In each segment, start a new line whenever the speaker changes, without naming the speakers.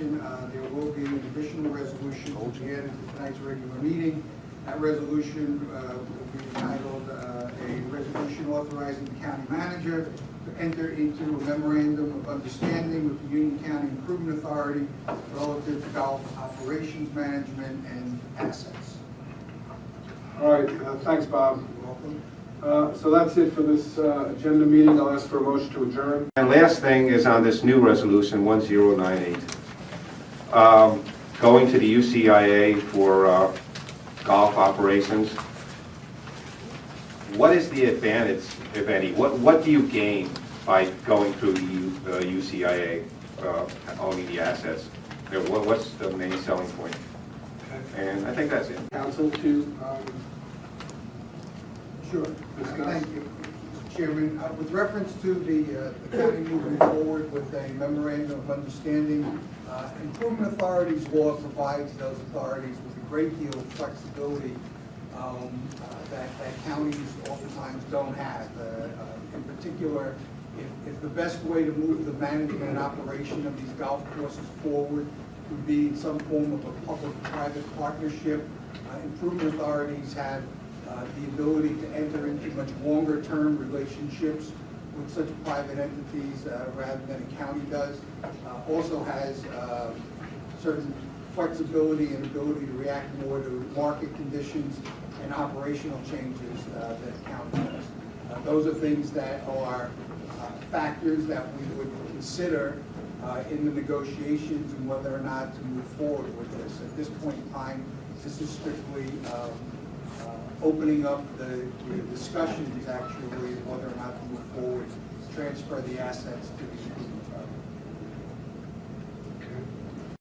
mention, there will be an additional resolution to be added to tonight's regular meeting. That resolution will be entitled a resolution authorizing the county manager to enter into a memorandum of understanding with the Union County Improvement Authority relative to golf operations management and assets.
All right, thanks, Bob.
Welcome.
So that's it for this agenda meeting. I'll ask for a motion to adjourn.
And last thing is on this new resolution, 1098. Going to the UCIA for golf operations. What is the advantage, if any? What do you gain by going through the UCIA, owning the assets? What's the main selling point? And I think that's it.
Council to
Sure.
Discuss.
Thank you, Mr. Chairman. With reference to the county moving forward with a memorandum of understanding, Improvement Authorities law provides those authorities with a great deal of flexibility that counties oftentimes don't have. In particular, if the best way to move the management and operation of these golf courses forward would be in some form of a public-private partnership, Improvement Authorities have the ability to enter into much longer-term relationships with such private entities rather than a county does. Also has certain flexibility and ability to react more to market conditions and operational changes that a county does. Those are things that are factors that we would consider in the negotiations and whether or not to move forward with this. At this point in time, this is strictly opening up the discussions actually of whether or not to move forward, transfer the assets to the Improvement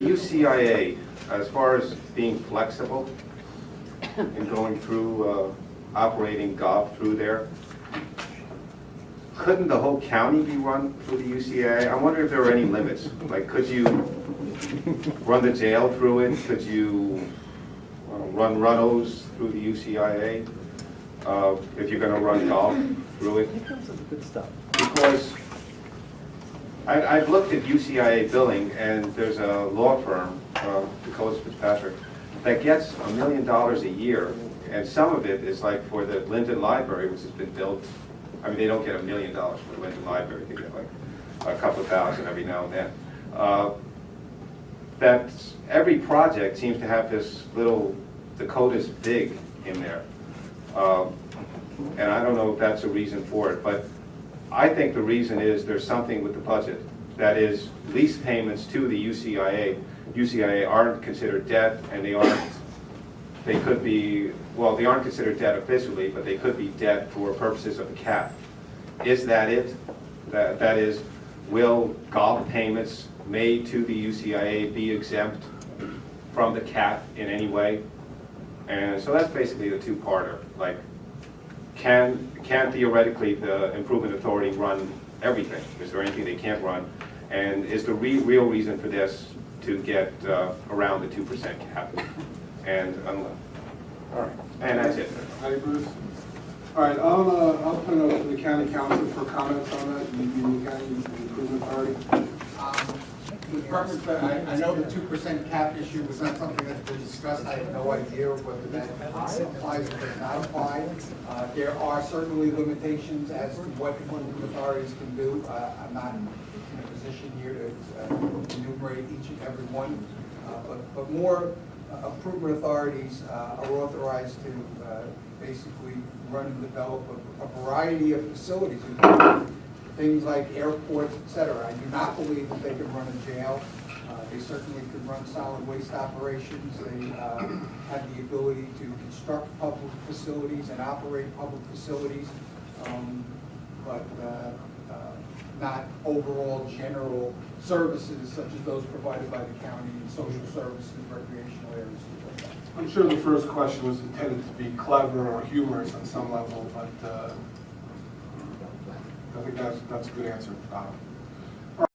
Authority.
UCIA, as far as being flexible in going through operating golf through there, couldn't the whole county be run through the UCIA? I wonder if there are any limits. Like, could you run the jail through it? Could you run runnos through the UCIA if you're going to run golf through it?
Here comes some good stuff.
Because I've looked at UCIA billing, and there's a law firm, Dakota Fitzpatrick, that gets $1 million a year, and some of it is like for the Linden Library, which has been built. I mean, they don't get $1 million for the Linden Library; they get like a couple of thousand every now and then. That every project seems to have this little Dakota's big in there, and I don't know if that's a reason for it, but I think the reason is there's something with the budget. That is, lease payments to the UCIA. UCIA aren't considered debt, and they could be, well, they aren't considered debt officially, but they could be debt for purposes of the cap. Is that it? That is, will golf payments made to the UCIA be exempt from the cap in any way? And so that's basically the two-parter. Like, can theoretically the Improvement Authority run everything? Is there anything they can't run? And is the real reason for this to get around the 2% cap? And all right, and that's it.
Hi, Bruce. All right, I'll put it up to the county council for comments on that, the county improvement authority.
With reference to, I know the 2% cap issue was not something that's been discussed. I have no idea whether that applies or does not apply. There are certainly limitations as to what improvement authorities can do. I'm not in a position here to enumerate each and every one, but more improvement authorities are authorized to basically run and develop a variety of facilities, including things like airports, et cetera. I do not believe that they can run a jail. They certainly can run solid waste operations. They have the ability to construct public facilities and operate public facilities, but not overall general services such as those provided by the county in social services, recreational areas, things like that.
I'm sure the first question was intended to be clever or humorous on some level, but I think that's a good answer.